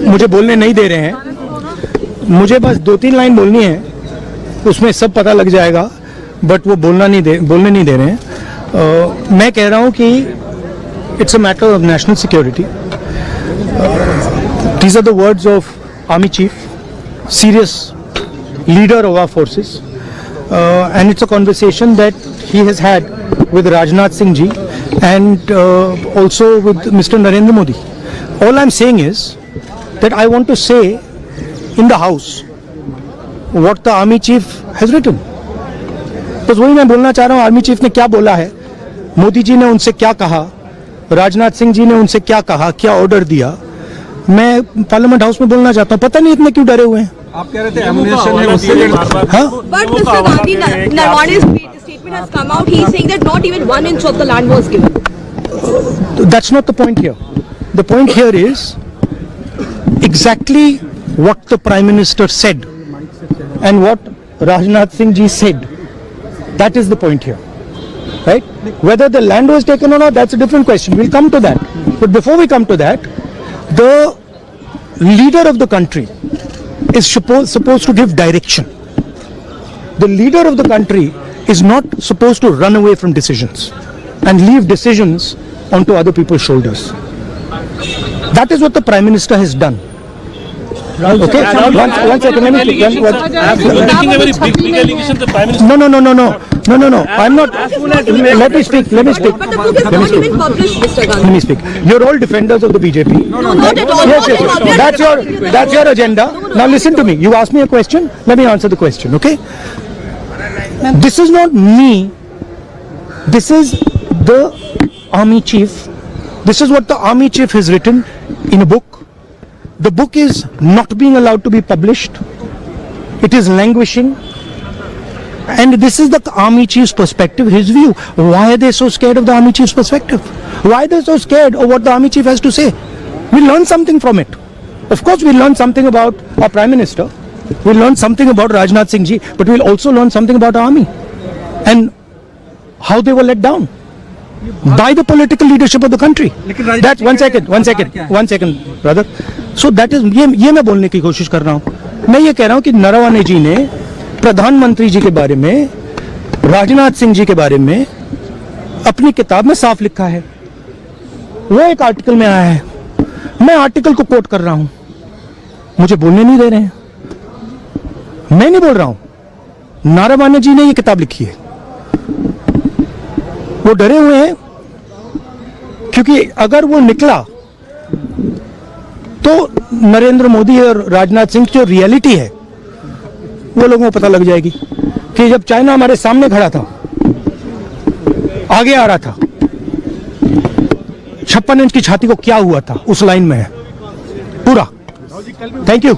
मुझे बोलने नहीं दे रहे हैं। मुझे बस 2-3 लाइन बोलनी है, उसमें सब पता लग जाएगा, बट वो बोलने नहीं दे रहे हैं। मैं कह रहा हूँ कि it's a matter of national security. These are the words of army chief, serious leader of our forces, and it's a conversation that he has had with Rajnath Singh ji and also with Mr. Narendra Modi. All I'm saying is that I want to say in the house what the army chief has written. बस वही मैं बोलना चाह रहा हूँ, army chief ने क्या बोला है, मोदी जी ने उनसे क्या कहा, राजनाथ सिंह जी ने उनसे क्या कहा, क्या ऑर्डर दिया। मैं पार्लियामेंट हाउस में बोलना चाहता हूँ, पता नहीं इतने क्यों डरे हुए हैं। आप कह रहे थे एमुनेशन है उससे। हाँ? But Mr. Gandhi, Narwane's statement has come out. He is saying that not even 1 inch of the land was given. That's not the point here. The point here is exactly what the Prime Minister said and what Rajnath Singh ji said. That is the point here. Right? Whether the land was taken or not, that's a different question. We'll come to that. But before we come to that, the leader of the country is supposed to give direction. The leader of the country is not supposed to run away from decisions and leave decisions onto other people's shoulders. That is what the Prime Minister has done. Okay, one second, let me speak. Making a very big allegation, the Prime Minister. No. I'm not. Let me speak. But the book is not even published, Mr. Gandhi. Let me speak. You're all defenders of the BJP. Not at all. Yes. That's your agenda. Now listen to me. You asked me a question. Let me answer the question. Okay. This is not me. This is the army chief. This is what the army chief has written in a book. The book is not being allowed to be published. It is languishing. And this is the army chief's perspective, his view. Why are they so scared of the army chief's perspective? Why are they so scared of what the army chief has to say? We'll learn something from it. Of course, we'll learn something about our Prime Minister. We'll learn something about Rajnath Singh ji, but we'll also learn something about our army and how they were let down by the political leadership of the country. That one second, brother. So that is ये मैं बोलने की कोशिश कर रहा हूँ। मैं ये कह रहा हूँ कि नरवणे जी ने प्रधानमंत्री जी के बारे में, राजनाथ सिंह जी के बारे में अपनी किताब में साफ लिखा है। वो एक आर्टिकल में आया है, मैं आर्टिकल को कोट कर रहा हूं। मुझे बोलने नहीं दे रहे हैं। मैं नहीं बोल रहा हूं, नरवणे जी ने ये किताब लिखी है। वो डरे हुए हैं क्योंकि अगर वो निकला तो नरेंद्र मोदी और राजनाथ सिंह जो रियलिटी है वो लोगों को पता लग जाएगी कि जब चाइना हमारे सामने खड़ा था, आगे आ रहा था, 56 इंच की छाती को क्या हुआ था, उस लाइन में है पूरा। Thank you.